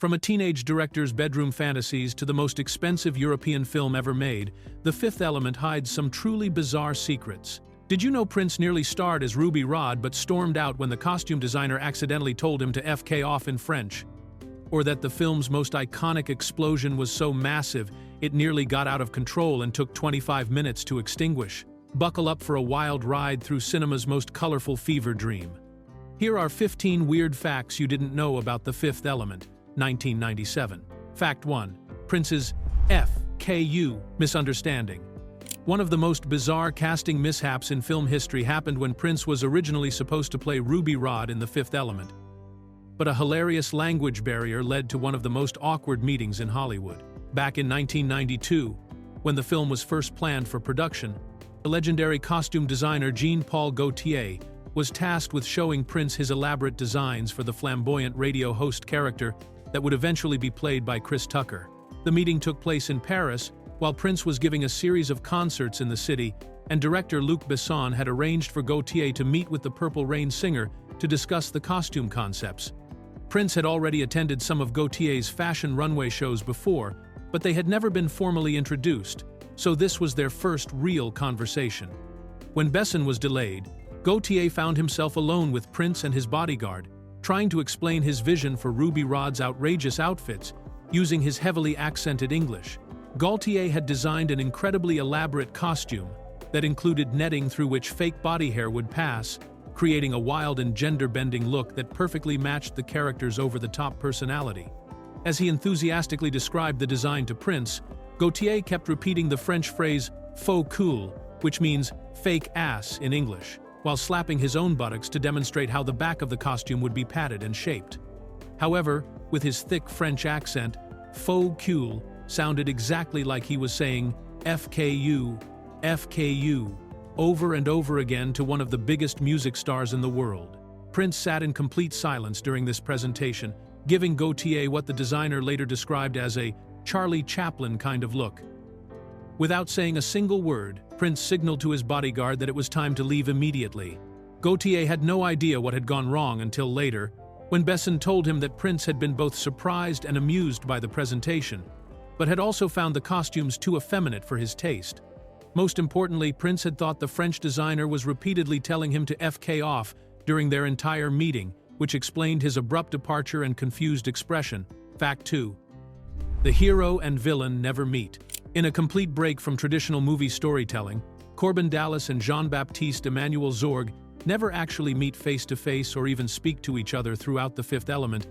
From a teenage director's bedroom fantasies to the most expensive European film ever made, The Fifth Element hides some truly bizarre secrets. Did you know Prince nearly starred as Ruby Rhod but stormed out when the costume designer accidentally told him to FK off in French? Or that the film's most iconic explosion was so massive it nearly got out of control and took 25 minutes to extinguish? Buckle up for a wild ride through cinema's most colorful fever dream. Here are 15 weird facts you didn't know about The Fifth Element, 1997. Fact 1. Prince's FKU misunderstanding. One of the most bizarre casting mishaps in film history happened when Prince was originally supposed to play Ruby Rhod in The Fifth Element. But a hilarious language barrier led to one of the most awkward meetings in Hollywood. Back in 1992, when the film was first planned for production, the legendary costume designer Jean-Paul Gaultier was tasked with showing Prince his elaborate designs for the flamboyant radio host character that would eventually be played by Chris Tucker. The meeting took place in Paris, while Prince was giving a series of concerts in the city, and director Luc Besson had arranged for Gaultier to meet with the Purple Rain singer to discuss the costume concepts. Prince had already attended some of Gaultier's fashion runway shows before, but they had never been formally introduced, so this was their first real conversation. When Besson was delayed, Gaultier found himself alone with Prince and his bodyguard, trying to explain his vision for Ruby Rhod's outrageous outfits using his heavily accented English. Gaultier had designed an incredibly elaborate costume that included netting through which fake body hair would pass, creating a wild and gender-bending look that perfectly matched the character's over-the-top personality. As he enthusiastically described the design to Prince, Gaultier kept repeating the French phrase faux cul, which means fake ass in English, while slapping his own buttocks to demonstrate how the back of the costume would be padded and shaped. However, with his thick French accent, faux cul sounded exactly like he was saying FKU, FKU, over and over again to one of the biggest music stars in the world. Prince sat in complete silence during this presentation, giving Gaultier what the designer later described as a Charlie Chaplin kind of look. Without saying a single word, Prince signaled to his bodyguard that it was time to leave immediately. Gaultier had no idea what had gone wrong until later, when Besson told him that Prince had been both surprised and amused by the presentation, but had also found the costumes too effeminate for his taste. Most importantly, Prince had thought the French designer was repeatedly telling him to FK off during their entire meeting, which explained his abrupt departure and confused expression. Fact 2. The hero and villain never meet. In a complete break from traditional movie storytelling, Corbin Dallas and Jean-Baptiste Emmanuel Zorg never actually meet face-to-face or even speak to each other throughout The Fifth Element.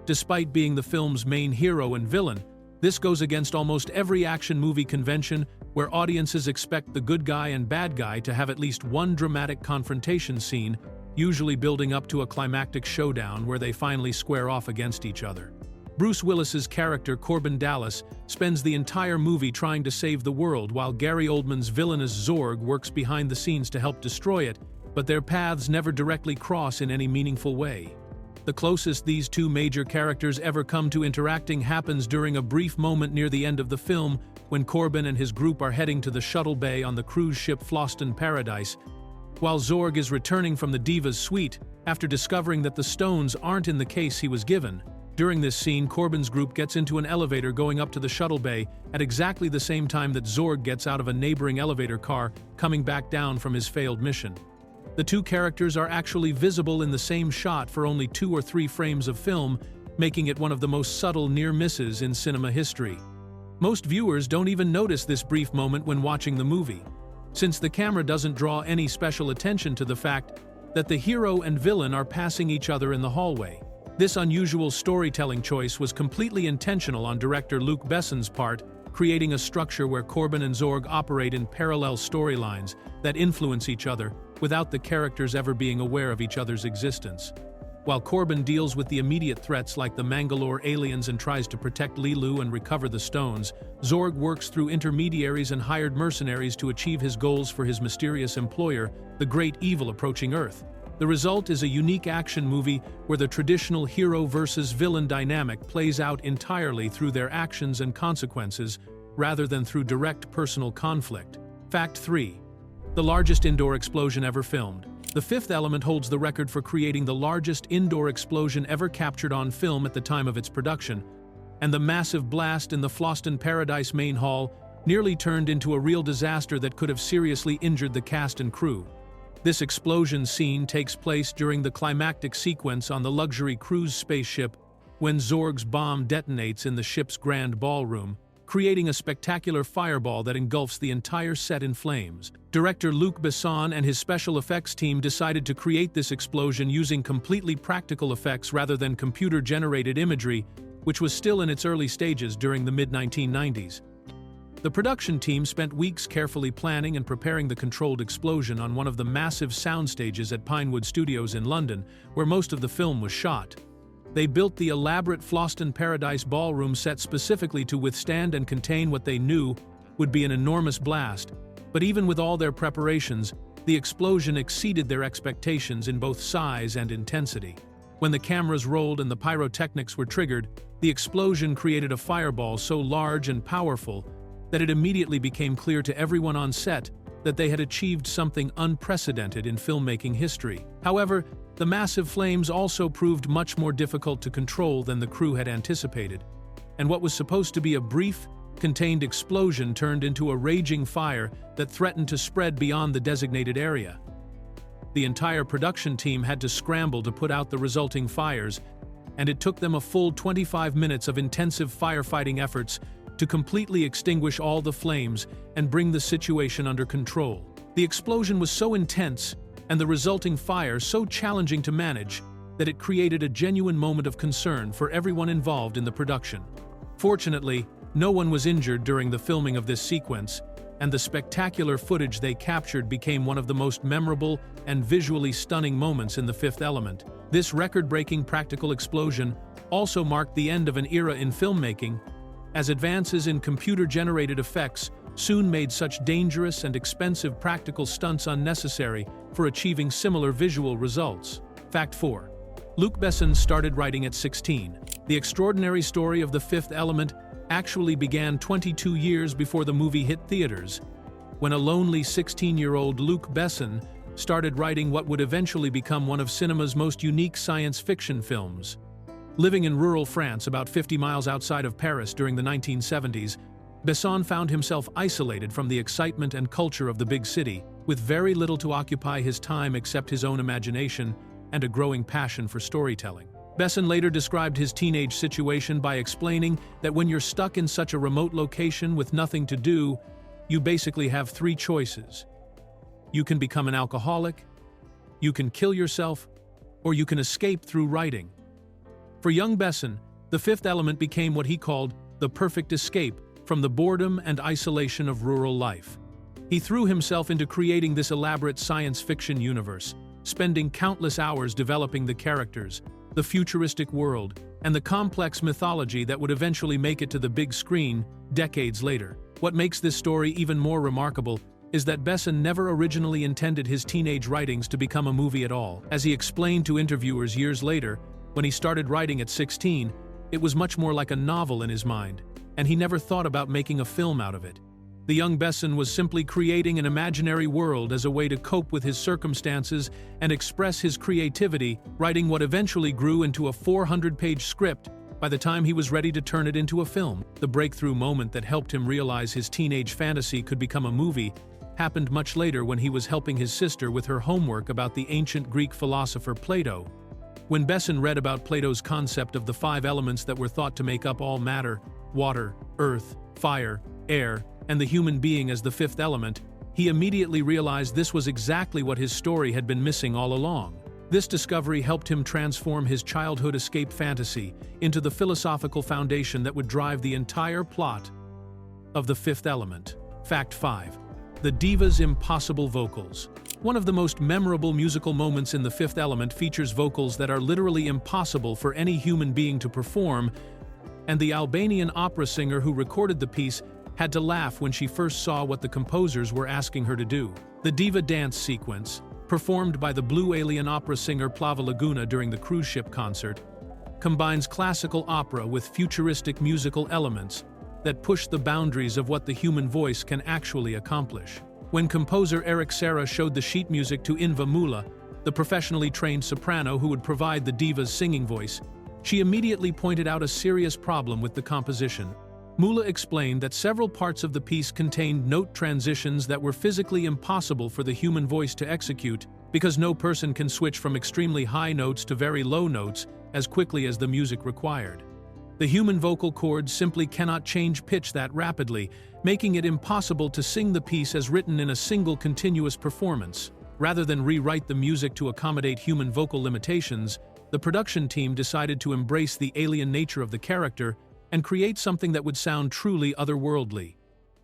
Despite being the film's main hero and villain, this goes against almost every action movie convention where audiences expect the good guy and bad guy to have at least one dramatic confrontation scene, usually building up to a climactic showdown where they finally square off against each other. Bruce Willis's character Corbin Dallas spends the entire movie trying to save the world, while Gary Oldman's villainous Zorg works behind the scenes to help destroy it, but their paths never directly cross in any meaningful way. The closest these two major characters ever come to interacting happens during a brief moment near the end of the film, when Corbin and his group are heading to the shuttle bay on the cruise ship Floston Paradise, while Zorg is returning from the diva's suite after discovering that the stones aren't in the case he was given. During this scene, Corbin's group gets into an elevator going up to the shuttle bay at exactly the same time that Zorg gets out of a neighboring elevator car coming back down from his failed mission. The two characters are actually visible in the same shot for only 2 or 3 frames of film, making it one of the most subtle near misses in cinema history. Most viewers don't even notice this brief moment when watching the movie, since the camera doesn't draw any special attention to the fact that the hero and villain are passing each other in the hallway. This unusual storytelling choice was completely intentional on director Luc Besson's part, creating a structure where Corbin and Zorg operate in parallel storylines that influence each other without the characters ever being aware of each other's existence. While Corbin deals with the immediate threats like the Mangalore aliens and tries to protect Leeloo and recover the stones, Zorg works through intermediaries and hired mercenaries to achieve his goals for his mysterious employer, the great evil approaching Earth. The result is a unique action movie where the traditional hero versus villain dynamic plays out entirely through their actions and consequences, rather than through direct personal conflict. Fact 3. The largest indoor explosion ever filmed. The Fifth Element holds the record for creating the largest indoor explosion ever captured on film at the time of its production, and the massive blast in the Fhloston Paradise main hall nearly turned into a real disaster that could have seriously injured the cast and crew. This explosion scene takes place during the climactic sequence on the luxury cruise spaceship when Zorg's bomb detonates in the ship's grand ballroom, creating a spectacular fireball that engulfs the entire set in flames. Director Luc Besson and his special effects team decided to create this explosion using completely practical effects rather than computer-generated imagery, which was still in its early stages during the mid-1990s. The production team spent weeks carefully planning and preparing the controlled explosion on one of the massive soundstages at Pinewood Studios in London, where most of the film was shot. They built the elaborate Fhloston Paradise ballroom set specifically to withstand and contain what they knew would be an enormous blast, but even with all their preparations, the explosion exceeded their expectations in both size and intensity. When the cameras rolled and the pyrotechnics were triggered, the explosion created a fireball so large and powerful that it immediately became clear to everyone on set that they had achieved something unprecedented in filmmaking history. However, the massive flames also proved much more difficult to control than the crew had anticipated, and what was supposed to be a brief, contained explosion turned into a raging fire that threatened to spread beyond the designated area. The entire production team had to scramble to put out the resulting fires, and it took them a full 25 minutes of intensive firefighting efforts to completely extinguish all the flames and bring the situation under control. The explosion was so intense and the resulting fire so challenging to manage that it created a genuine moment of concern for everyone involved in the production. Fortunately, no one was injured during the filming of this sequence, and the spectacular footage they captured became one of the most memorable and visually stunning moments in The Fifth Element. This record-breaking practical explosion also marked the end of an era in filmmaking, as advances in computer-generated effects soon made such dangerous and expensive practical stunts unnecessary for achieving similar visual results. Fact 4. Luc Besson started writing at 16. The extraordinary story of The Fifth Element actually began 22 years before the movie hit theaters, when a lonely 16-year-old Luc Besson started writing what would eventually become one of cinema's most unique science fiction films. Living in rural France about 50 miles outside of Paris during the 1970s, Besson found himself isolated from the excitement and culture of the big city, with very little to occupy his time except his own imagination and a growing passion for storytelling. Besson later described his teenage situation by explaining that when you're stuck in such a remote location with nothing to do, you basically have three choices. You can become an alcoholic, you can kill yourself, or you can escape through writing. For young Besson, The Fifth Element became what he called the perfect escape from the boredom and isolation of rural life. He threw himself into creating this elaborate science fiction universe, spending countless hours developing the characters, the futuristic world, and the complex mythology that would eventually make it to the big screen decades later. What makes this story even more remarkable is that Besson never originally intended his teenage writings to become a movie at all. As he explained to interviewers years later, when he started writing at 16, it was much more like a novel in his mind, and he never thought about making a film out of it. The young Besson was simply creating an imaginary world as a way to cope with his circumstances and express his creativity, writing what eventually grew into a 400-page script by the time he was ready to turn it into a film. The breakthrough moment that helped him realize his teenage fantasy could become a movie happened much later when he was helping his sister with her homework about the ancient Greek philosopher Plato. When Besson read about Plato's concept of the five elements that were thought to make up all matter, water, earth, fire, air, and the human being as the fifth element, he immediately realized this was exactly what his story had been missing all along. This discovery helped him transform his childhood escape fantasy into the philosophical foundation that would drive the entire plot of The Fifth Element. Fact 5. The diva's impossible vocals. One of the most memorable musical moments in The Fifth Element features vocals that are literally impossible for any human being to perform, and the Albanian opera singer who recorded the piece had to laugh when she first saw what the composers were asking her to do. The diva dance sequence, performed by the Blue Alien opera singer Plava Laguna during the cruise ship concert, combines classical opera with futuristic musical elements that push the boundaries of what the human voice can actually accomplish. When composer Eric Serra showed the sheet music to Inva Mula, the professionally trained soprano who would provide the diva's singing voice, she immediately pointed out a serious problem with the composition. Mula explained that several parts of the piece contained note transitions that were physically impossible for the human voice to execute because no person can switch from extremely high notes to very low notes as quickly as the music required. The human vocal cords simply cannot change pitch that rapidly, making it impossible to sing the piece as written in a single continuous performance. Rather than rewrite the music to accommodate human vocal limitations, the production team decided to embrace the alien nature of the character and create something that would sound truly otherworldly.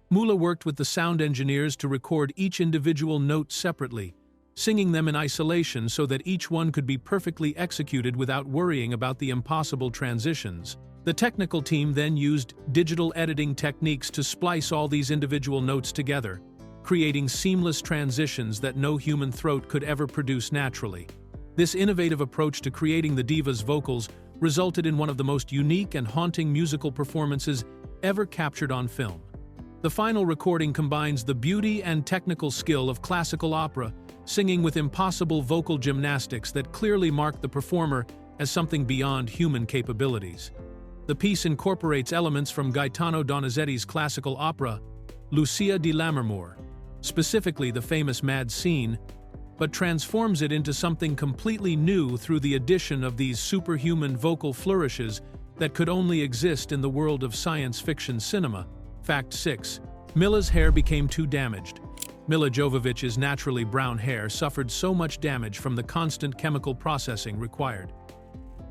Mula worked with the sound engineers to record each individual note separately, singing them in isolation so that each one could be perfectly executed without worrying about the impossible transitions. The technical team then used digital editing techniques to splice all these individual notes together, creating seamless transitions that no human throat could ever produce naturally. This innovative approach to creating the diva's vocals resulted in one of the most unique and haunting musical performances ever captured on film. The final recording combines the beauty and technical skill of classical opera, singing with impossible vocal gymnastics that clearly mark the performer as something beyond human capabilities. The piece incorporates elements from Gaetano Donizetti's classical opera, Lucia di Lammermoor, specifically the famous Mad Scene, but transforms it into something completely new through the addition of these superhuman vocal flourishes that could only exist in the world of science fiction cinema. Fact 6. Mila's hair became too damaged. Milla Jovovich's naturally brown hair suffered so much damage from the constant chemical processing required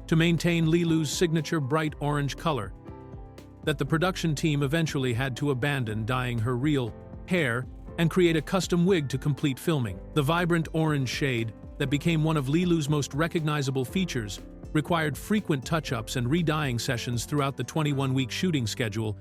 to maintain Leeloo's signature bright orange color that the production team eventually had to abandon dyeing her real hair and create a custom wig to complete filming. The vibrant orange shade that became one of Leeloo's most recognizable features required frequent touch-ups and re-dyeing sessions throughout the 21-week shooting schedule,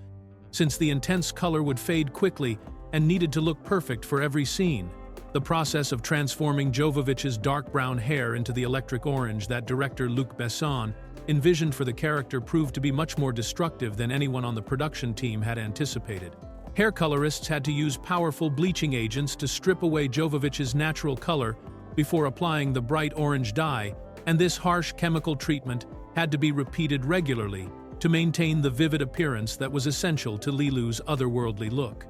since the intense color would fade quickly and needed to look perfect for every scene. The process of transforming Jovovich's dark brown hair into the electric orange that director Luc Besson envisioned for the character proved to be much more destructive than anyone on the production team had anticipated. Hair colorists had to use powerful bleaching agents to strip away Jovovich's natural color before applying the bright orange dye, and this harsh chemical treatment had to be repeated regularly to maintain the vivid appearance that was essential to Leeloo's otherworldly look.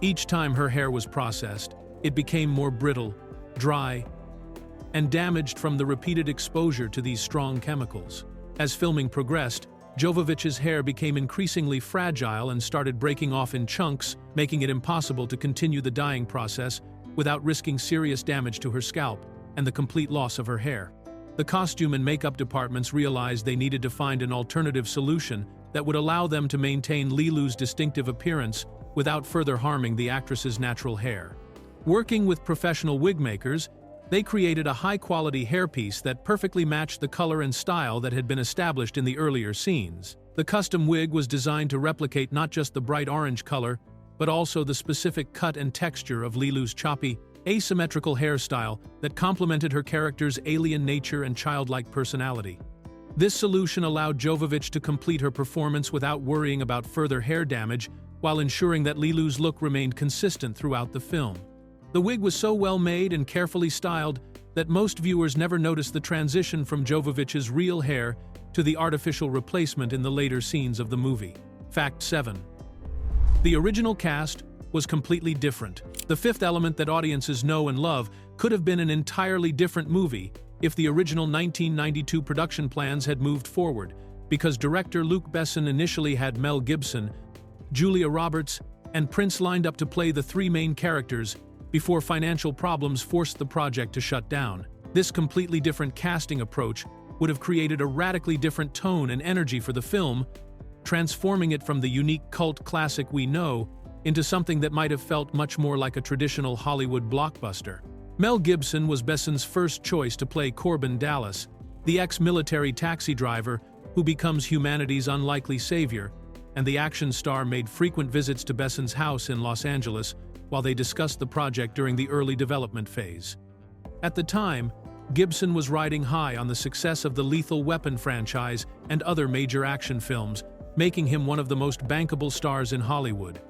Each time her hair was processed, it became more brittle, dry, and damaged from the repeated exposure to these strong chemicals. As filming progressed, Jovovich's hair became increasingly fragile and started breaking off in chunks, making it impossible to continue the dyeing process without risking serious damage to her scalp and the complete loss of her hair. The costume and makeup departments realized they needed to find an alternative solution that would allow them to maintain Leeloo's distinctive appearance without further harming the actress's natural hair. Working with professional wig makers, they created a high-quality hairpiece that perfectly matched the color and style that had been established in the earlier scenes. The custom wig was designed to replicate not just the bright orange color, but also the specific cut and texture of Leeloo's choppy, asymmetrical hairstyle that complemented her character's alien nature and childlike personality. This solution allowed Jovovich to complete her performance without worrying about further hair damage, while ensuring that Leeloo's look remained consistent throughout the film. The wig was so well made and carefully styled that most viewers never noticed the transition from Jovovich's real hair to the artificial replacement in the later scenes of the movie. Fact 7. The original cast was completely different. The fifth element that audiences know and love could have been an entirely different movie if the original 1992 production plans had moved forward, because director Luc Besson initially had Mel Gibson, Julia Roberts, and Prince lined up to play the three main characters before financial problems forced the project to shut down. This completely different casting approach would have created a radically different tone and energy for the film, transforming it from the unique cult classic we know into something that might have felt much more like a traditional Hollywood blockbuster. Mel Gibson was Besson's first choice to play Corbin Dallas, the ex-military taxi driver who becomes humanity's unlikely savior, and the action star made frequent visits to Besson's house in Los Angeles while they discussed the project during the early development phase. At the time, Gibson was riding high on the success of the Lethal Weapon franchise and other major action films, making him one of the most bankable stars in Hollywood.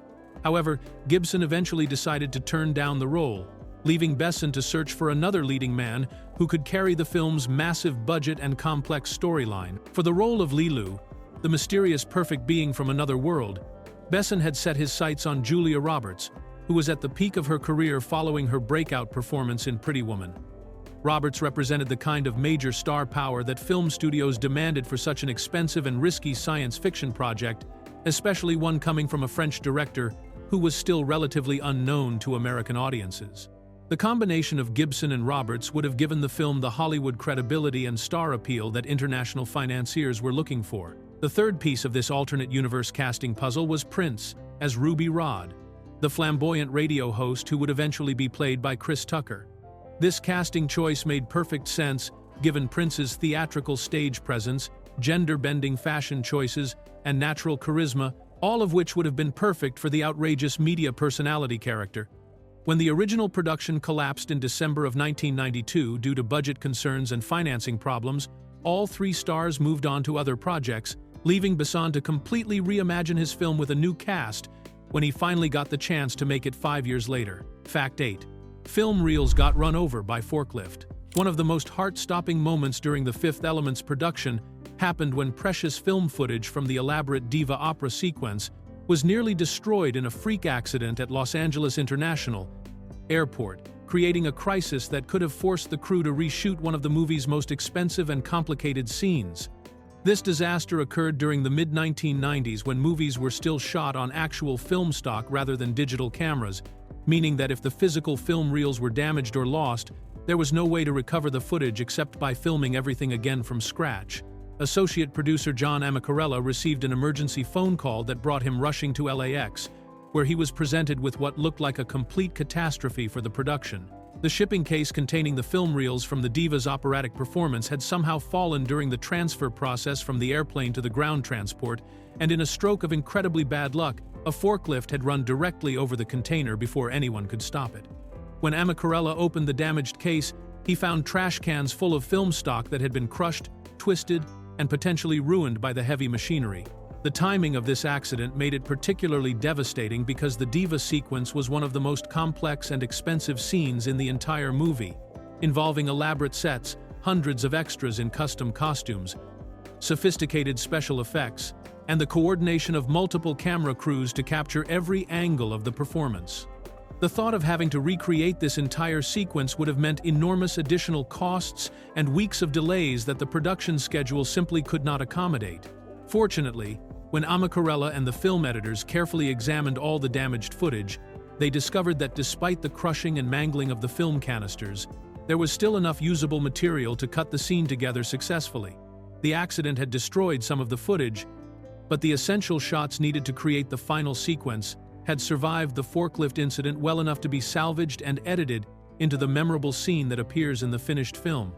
However, Gibson eventually decided to turn down the role, leaving Besson to search for another leading man who could carry the film's massive budget and complex storyline. For the role of Leeloo, the mysterious perfect being from another world, Besson had set his sights on Julia Roberts, who was at the peak of her career following her breakout performance in Pretty Woman. Roberts represented the kind of major star power that film studios demanded for such an expensive and risky science fiction project, especially one coming from a French director who was still relatively unknown to American audiences. The combination of Gibson and Roberts would have given the film the Hollywood credibility and star appeal that international financiers were looking for. The third piece of this alternate universe casting puzzle was Prince, as Ruby Rhod, the flamboyant radio host who would eventually be played by Chris Tucker. This casting choice made perfect sense, given Prince's theatrical stage presence, gender-bending fashion choices, and natural charisma, all of which would have been perfect for the outrageous media personality character. When the original production collapsed in December of 1992 due to budget concerns and financing problems, all three stars moved on to other projects, leaving Besson to completely reimagine his film with a new cast when he finally got the chance to make it 5 years later. Fact 8. Film reels got run over by forklift. One of the most heart-stopping moments during The Fifth Element's production happened when precious film footage from the elaborate diva opera sequence was nearly destroyed in a freak accident at Los Angeles International Airport, creating a crisis that could have forced the crew to reshoot one of the movie's most expensive and complicated scenes. This disaster occurred during the mid-1990s when movies were still shot on actual film stock rather than digital cameras, meaning that if the physical film reels were damaged or lost, there was no way to recover the footage except by filming everything again from scratch. Associate producer John Amacarella received an emergency phone call that brought him rushing to LAX, where he was presented with what looked like a complete catastrophe for the production. The shipping case containing the film reels from the diva's operatic performance had somehow fallen during the transfer process from the airplane to the ground transport, and in a stroke of incredibly bad luck, a forklift had run directly over the container before anyone could stop it. When Amacarella opened the damaged case, he found trash cans full of film stock that had been crushed, twisted, and potentially ruined by the heavy machinery. The timing of this accident made it particularly devastating because the diva sequence was one of the most complex and expensive scenes in the entire movie, involving elaborate sets, hundreds of extras in custom costumes, sophisticated special effects, and the coordination of multiple camera crews to capture every angle of the performance. The thought of having to recreate this entire sequence would have meant enormous additional costs and weeks of delays that the production schedule simply could not accommodate. Fortunately, when Amacarella and the film editors carefully examined all the damaged footage, they discovered that despite the crushing and mangling of the film canisters, there was still enough usable material to cut the scene together successfully. The accident had destroyed some of the footage, but the essential shots needed to create the final sequence had survived the forklift incident well enough to be salvaged and edited into the memorable scene that appears in the finished film.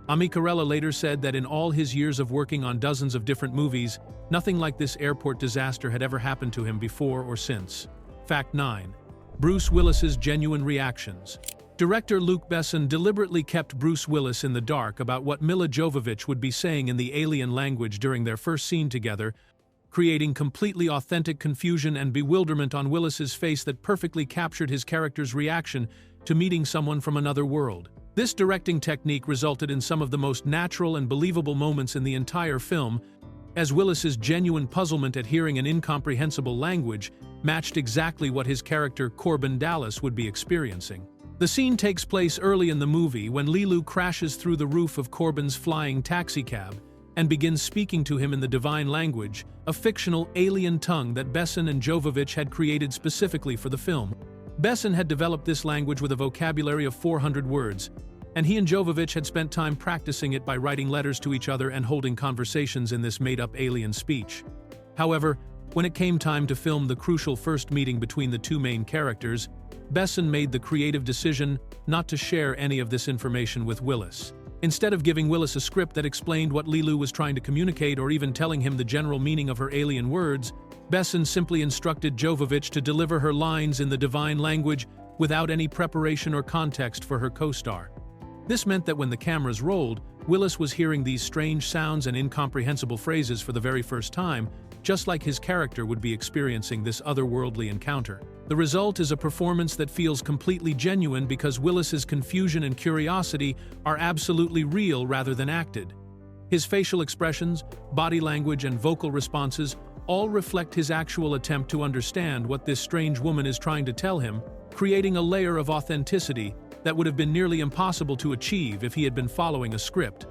Amacarella later said that in all his years of working on dozens of different movies, nothing like this airport disaster had ever happened to him before or since. Fact 9. Bruce Willis's genuine reactions. Director Luc Besson deliberately kept Bruce Willis in the dark about what Milla Jovovich would be saying in the alien language during their first scene together, creating completely authentic confusion and bewilderment on Willis's face that perfectly captured his character's reaction to meeting someone from another world. This directing technique resulted in some of the most natural and believable moments in the entire film, as Willis's genuine puzzlement at hearing an incomprehensible language matched exactly what his character Corbin Dallas would be experiencing. The scene takes place early in the movie when Leeloo crashes through the roof of Corbin's flying taxicab and begins speaking to him in the divine language, a fictional alien tongue that Besson and Jovovich had created specifically for the film. Besson had developed this language with a vocabulary of 400 words, and he and Jovovich had spent time practicing it by writing letters to each other and holding conversations in this made-up alien speech. However, when it came time to film the crucial first meeting between the two main characters, Besson made the creative decision not to share any of this information with Willis. Instead of giving Willis a script that explained what Leeloo was trying to communicate or even telling him the general meaning of her alien words, Besson simply instructed Jovovich to deliver her lines in the divine language without any preparation or context for her co-star. This meant that when the cameras rolled, Willis was hearing these strange sounds and incomprehensible phrases for the very first time, just like his character would be experiencing this otherworldly encounter. The result is a performance that feels completely genuine because Willis's confusion and curiosity are absolutely real rather than acted. His facial expressions, body language, and vocal responses all reflect his actual attempt to understand what this strange woman is trying to tell him, creating a layer of authenticity that would have been nearly impossible to achieve if he had been following a script.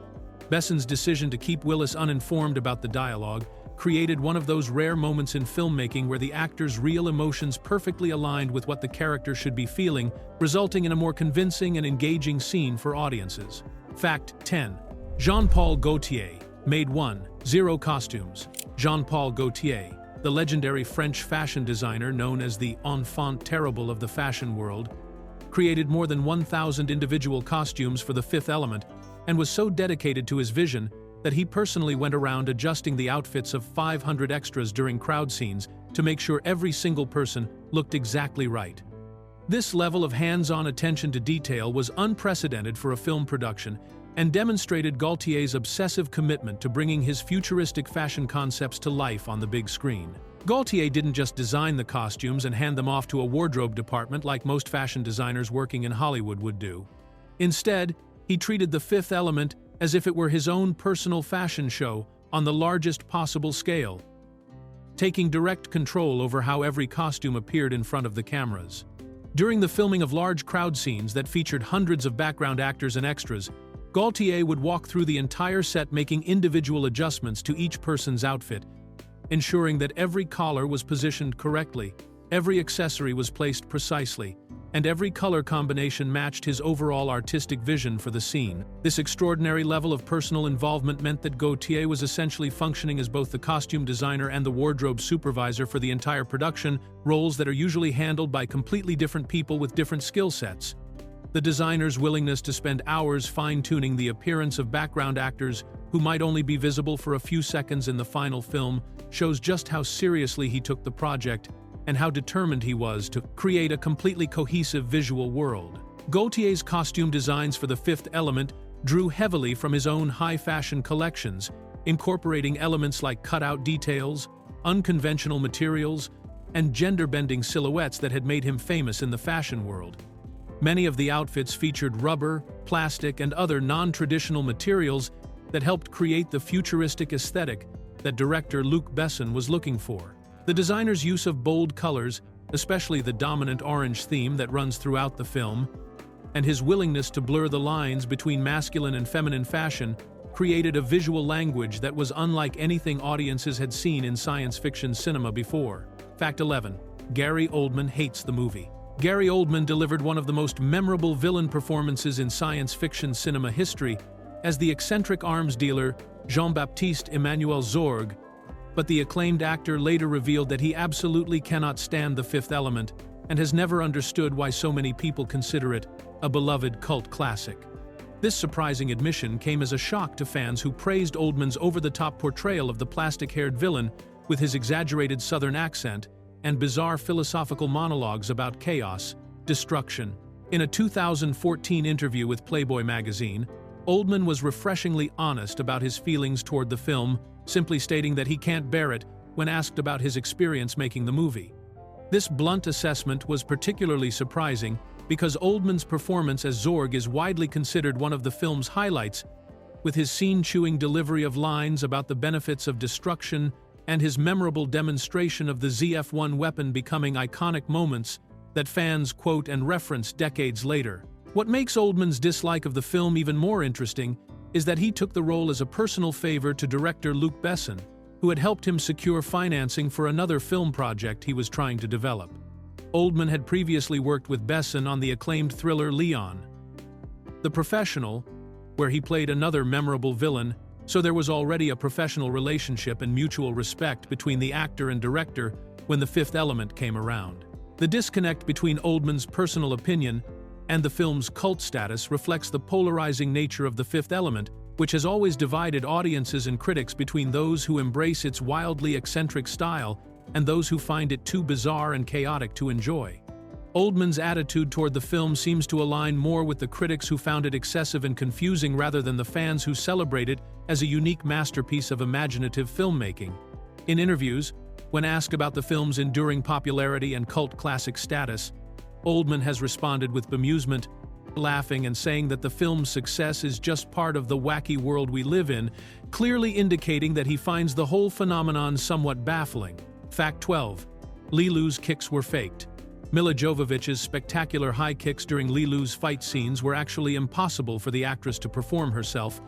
Besson's decision to keep Willis uninformed about the dialogue created one of those rare moments in filmmaking where the actor's real emotions perfectly aligned with what the character should be feeling, resulting in a more convincing and engaging scene for audiences. Fact 10. Jean-Paul Gaultier made 0 costumes. Jean-Paul Gaultier, the legendary French fashion designer known as the enfant terrible of the fashion world, created more than 1,000 individual costumes for The Fifth Element and was so dedicated to his vision that he personally went around adjusting the outfits of 500 extras during crowd scenes to make sure every single person looked exactly right. This level of hands-on attention to detail was unprecedented for a film production and demonstrated Gaultier's obsessive commitment to bringing his futuristic fashion concepts to life on the big screen. Gaultier didn't just design the costumes and hand them off to a wardrobe department like most fashion designers working in Hollywood would do. Instead, he treated The Fifth Element as if it were his own personal fashion show on the largest possible scale, taking direct control over how every costume appeared in front of the cameras. During the filming of large crowd scenes that featured hundreds of background actors and extras, Gaultier would walk through the entire set making individual adjustments to each person's outfit, ensuring that every collar was positioned correctly, every accessory was placed precisely, and every color combination matched his overall artistic vision for the scene. This extraordinary level of personal involvement meant that Gaultier was essentially functioning as both the costume designer and the wardrobe supervisor for the entire production, roles that are usually handled by completely different people with different skill sets. The designer's willingness to spend hours fine-tuning the appearance of background actors who might only be visible for a few seconds in the final film shows just how seriously he took the project and how determined he was to create a completely cohesive visual world. Gaultier's costume designs for The Fifth Element drew heavily from his own high-fashion collections, incorporating elements like cutout details, unconventional materials, and gender-bending silhouettes that had made him famous in the fashion world. Many of the outfits featured rubber, plastic, and other non-traditional materials that helped create the futuristic aesthetic that director Luc Besson was looking for. The designer's use of bold colors, especially the dominant orange theme that runs throughout the film, and his willingness to blur the lines between masculine and feminine fashion created a visual language that was unlike anything audiences had seen in science fiction cinema before. Fact 11. Gary Oldman hates the movie. Gary Oldman delivered one of the most memorable villain performances in science fiction cinema history as the eccentric arms dealer Jean-Baptiste Emmanuel Zorg, but the acclaimed actor later revealed that he absolutely cannot stand The Fifth Element and has never understood why so many people consider it a beloved cult classic. This surprising admission came as a shock to fans who praised Oldman's over-the-top portrayal of the plastic-haired villain with his exaggerated Southern accent and bizarre philosophical monologues about chaos, destruction. In a 2014 interview with Playboy magazine, Oldman was refreshingly honest about his feelings toward the film, simply stating that he can't bear it when asked about his experience making the movie. This blunt assessment was particularly surprising because Oldman's performance as Zorg is widely considered one of the film's highlights, with his scene-chewing delivery of lines about the benefits of destruction and his memorable demonstration of the ZF-1 weapon becoming iconic moments that fans quote and reference decades later. What makes Oldman's dislike of the film even more interesting is that he took the role as a personal favor to director Luc Besson, who had helped him secure financing for another film project he was trying to develop. Oldman had previously worked with Besson on the acclaimed thriller Leon, The Professional, where he played another memorable villain, so there was already a professional relationship and mutual respect between the actor and director when The Fifth Element came around. The disconnect between Oldman's personal opinion and the film's cult status reflects the polarizing nature of The Fifth Element, which has always divided audiences and critics between those who embrace its wildly eccentric style and those who find it too bizarre and chaotic to enjoy. Oldman's attitude toward the film seems to align more with the critics who found it excessive and confusing rather than the fans who celebrate it as a unique masterpiece of imaginative filmmaking. In interviews, when asked about the film's enduring popularity and cult classic status, Oldman has responded with bemusement, laughing and saying that the film's success is just part of the wacky world we live in, clearly indicating that he finds the whole phenomenon somewhat baffling. Fact 12. Leeloo's kicks were faked. Milla Jovovich's spectacular high kicks during Leeloo's fight scenes were actually impossible for the actress to perform herself,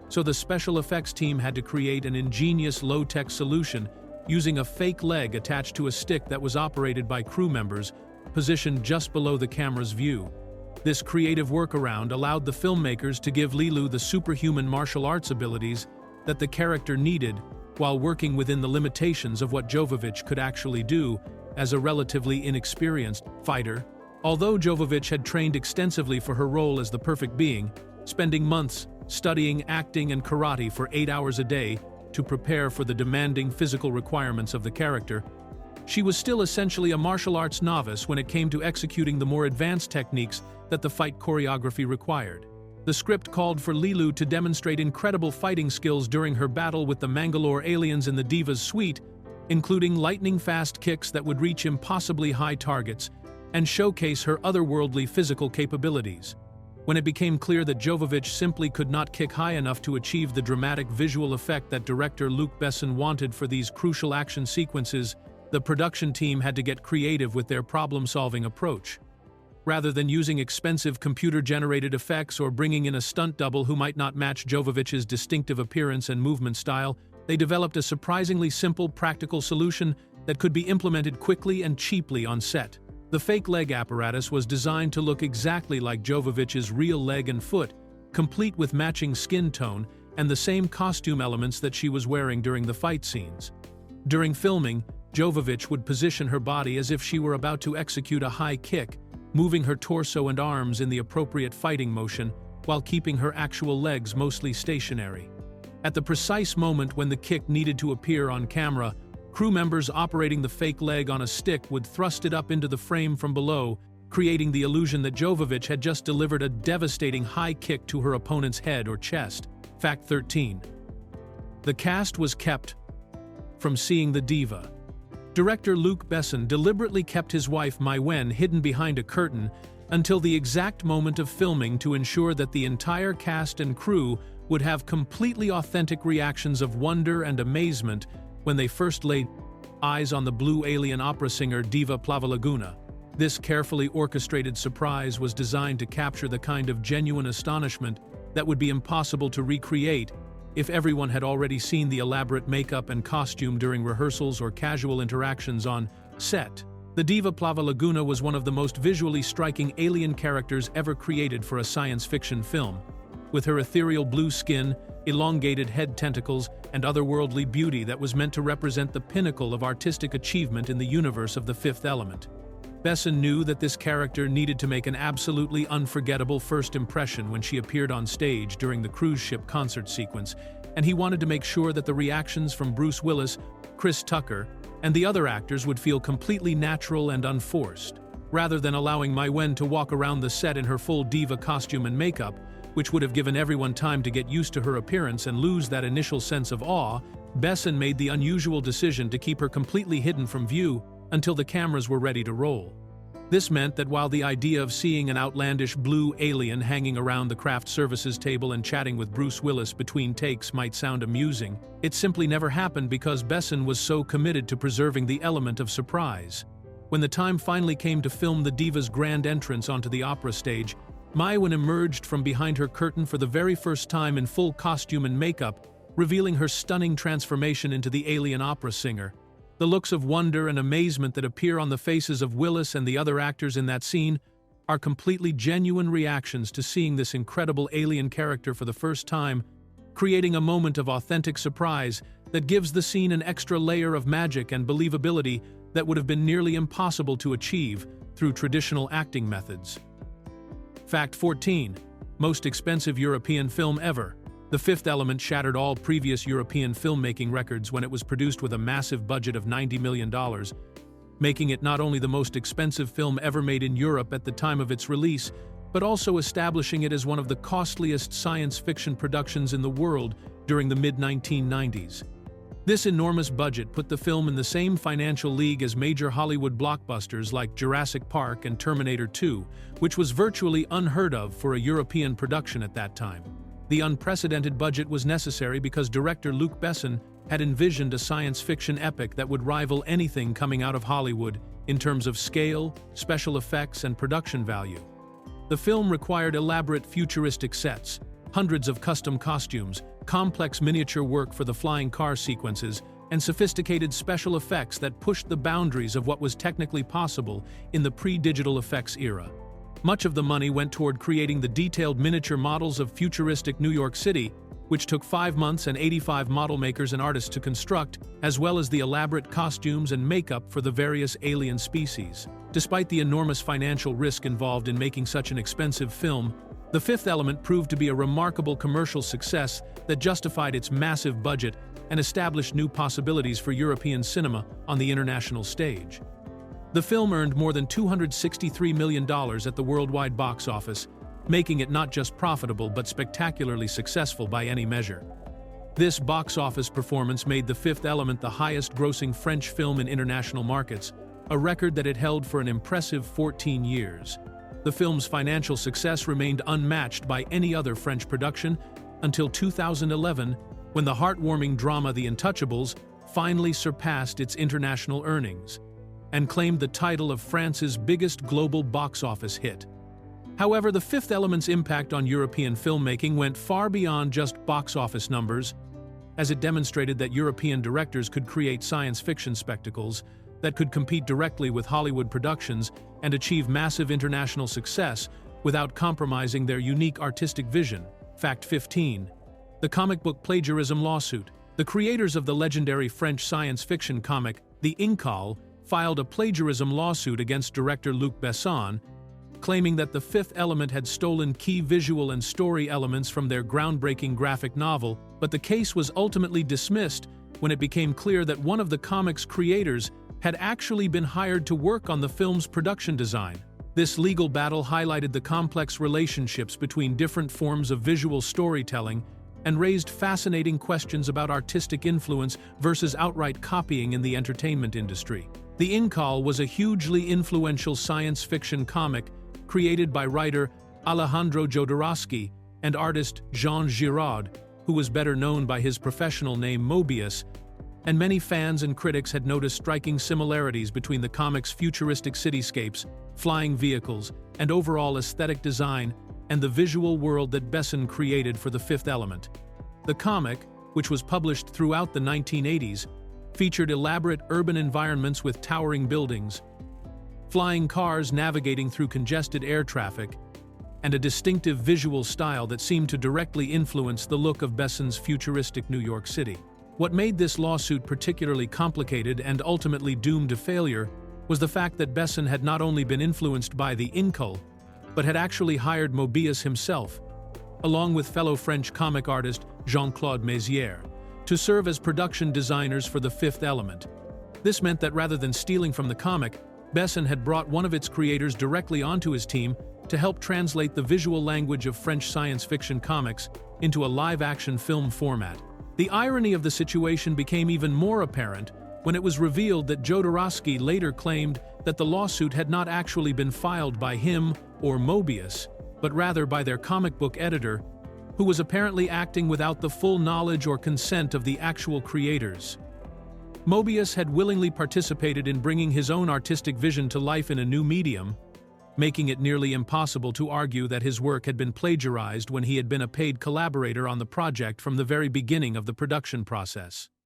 so the special effects team had to create an ingenious low-tech solution using a fake leg attached to a stick that was operated by crew members, positioned just below the camera's view. This creative workaround allowed the filmmakers to give Leeloo the superhuman martial arts abilities that the character needed while working within the limitations of what Jovovich could actually do as a relatively inexperienced fighter. Although Jovovich had trained extensively for her role as the perfect being, spending months studying acting and karate for 8 hours a day to prepare for the demanding physical requirements of the character, she was still essentially a martial arts novice when it came to executing the more advanced techniques that the fight choreography required. The script called for Leeloo to demonstrate incredible fighting skills during her battle with the Mangalore aliens in the Diva's suite, including lightning-fast kicks that would reach impossibly high targets and showcase her otherworldly physical capabilities. When it became clear that Jovovich simply could not kick high enough to achieve the dramatic visual effect that director Luc Besson wanted for these crucial action sequences, the production team had to get creative with their problem-solving approach. Rather than using expensive computer-generated effects or bringing in a stunt double who might not match Jovovich's distinctive appearance and movement style, they developed a surprisingly simple, practical solution that could be implemented quickly and cheaply on set. The fake leg apparatus was designed to look exactly like Jovovich's real leg and foot, complete with matching skin tone and the same costume elements that she was wearing during the fight scenes. During filming, Jovovich would position her body as if she were about to execute a high kick, moving her torso and arms in the appropriate fighting motion while keeping her actual legs mostly stationary. At the precise moment when the kick needed to appear on camera, crew members operating the fake leg on a stick would thrust it up into the frame from below, creating the illusion that Jovovich had just delivered a devastating high kick to her opponent's head or chest. Fact 13. The cast was kept from seeing the diva. Director Luc Besson deliberately kept his wife Mai Wen hidden behind a curtain until the exact moment of filming to ensure that the entire cast and crew would have completely authentic reactions of wonder and amazement when they first laid eyes on the blue alien opera singer Diva Plavalaguna. This carefully orchestrated surprise was designed to capture the kind of genuine astonishment that would be impossible to recreate if everyone had already seen the elaborate makeup and costume during rehearsals or casual interactions on set. The Diva Plavalaguna was one of the most visually striking alien characters ever created for a science fiction film. With her ethereal blue skin, elongated head tentacles, and otherworldly beauty that was meant to represent the pinnacle of artistic achievement in the universe of The Fifth Element. Besson knew that this character needed to make an absolutely unforgettable first impression when she appeared on stage during the cruise ship concert sequence, and he wanted to make sure that the reactions from Bruce Willis, Chris Tucker, and the other actors would feel completely natural and unforced. Rather than allowing Mai Wen to walk around the set in her full diva costume and makeup, which would have given everyone time to get used to her appearance and lose that initial sense of awe, Besson made the unusual decision to keep her completely hidden from view until the cameras were ready to roll. This meant that while the idea of seeing an outlandish blue alien hanging around the craft services table and chatting with Bruce Willis between takes might sound amusing, it simply never happened because Besson was so committed to preserving the element of surprise. When the time finally came to film the diva's grand entrance onto the opera stage, Mai Wen emerged from behind her curtain for the very first time in full costume and makeup, revealing her stunning transformation into the alien opera singer. The looks of wonder and amazement that appear on the faces of Willis and the other actors in that scene are completely genuine reactions to seeing this incredible alien character for the first time, creating a moment of authentic surprise that gives the scene an extra layer of magic and believability that would have been nearly impossible to achieve through traditional acting methods. Fact 14. Most expensive European film ever. The Fifth Element shattered all previous European filmmaking records when it was produced with a massive budget of $90 million, making it not only the most expensive film ever made in Europe at the time of its release, but also establishing it as one of the costliest science fiction productions in the world during the mid-1990s. This enormous budget put the film in the same financial league as major Hollywood blockbusters like Jurassic Park and Terminator 2, which was virtually unheard of for a European production at that time. The unprecedented budget was necessary because director Luc Besson had envisioned a science fiction epic that would rival anything coming out of Hollywood in terms of scale, special effects, and production value. The film required elaborate futuristic sets, hundreds of custom costumes, complex miniature work for the flying car sequences, and sophisticated special effects that pushed the boundaries of what was technically possible in the pre-digital effects era. Much of the money went toward creating the detailed miniature models of futuristic New York City, which took 5 months and 85 model makers and artists to construct, as well as the elaborate costumes and makeup for the various alien species. Despite the enormous financial risk involved in making such an expensive film, The Fifth Element proved to be a remarkable commercial success that justified its massive budget and established new possibilities for European cinema on the international stage. The film earned more than $263 million at the worldwide box office, making it not just profitable but spectacularly successful by any measure. This box office performance made The Fifth Element the highest-grossing French film in international markets, a record that it held for an impressive 14 years. The film's financial success remained unmatched by any other French production until 2011, when the heartwarming drama The Untouchables finally surpassed its international earnings and claimed the title of France's biggest global box office hit. However, The Fifth Element's impact on European filmmaking went far beyond just box office numbers, as it demonstrated that European directors could create science fiction spectacles that could compete directly with Hollywood productions and achieve massive international success without compromising their unique artistic vision. Fact 15. The comic book plagiarism lawsuit. The creators of the legendary French science fiction comic, The Incal, filed a plagiarism lawsuit against director Luc Besson, claiming that The Fifth Element had stolen key visual and story elements from their groundbreaking graphic novel, but the case was ultimately dismissed when it became clear that one of the comic's creators had actually been hired to work on the film's production design. This legal battle highlighted the complex relationships between different forms of visual storytelling and raised fascinating questions about artistic influence versus outright copying in the entertainment industry. The Incal was a hugely influential science fiction comic created by writer Alejandro Jodorowsky and artist Jean Giraud, who was better known by his professional name Mobius, and many fans and critics had noticed striking similarities between the comic's futuristic cityscapes, flying vehicles, and overall aesthetic design and the visual world that Besson created for The Fifth Element. The comic, which was published throughout the 1980s, featured elaborate urban environments with towering buildings, flying cars navigating through congested air traffic, and a distinctive visual style that seemed to directly influence the look of Besson's futuristic New York City. What made this lawsuit particularly complicated and ultimately doomed to failure was the fact that Besson had not only been influenced by The Incal, but had actually hired Mobius himself, along with fellow French comic artist Jean-Claude Mézières, to serve as production designers for The Fifth Element. This meant that rather than stealing from the comic, Besson had brought one of its creators directly onto his team to help translate the visual language of French science fiction comics into a live-action film format. The irony of the situation became even more apparent when it was revealed that Jodorowsky later claimed that the lawsuit had not actually been filed by him or Mobius, but rather by their comic book editor, who was apparently acting without the full knowledge or consent of the actual creators. Mobius had willingly participated in bringing his own artistic vision to life in a new medium, making it nearly impossible to argue that his work had been plagiarized when he had been a paid collaborator on the project from the very beginning of the production process.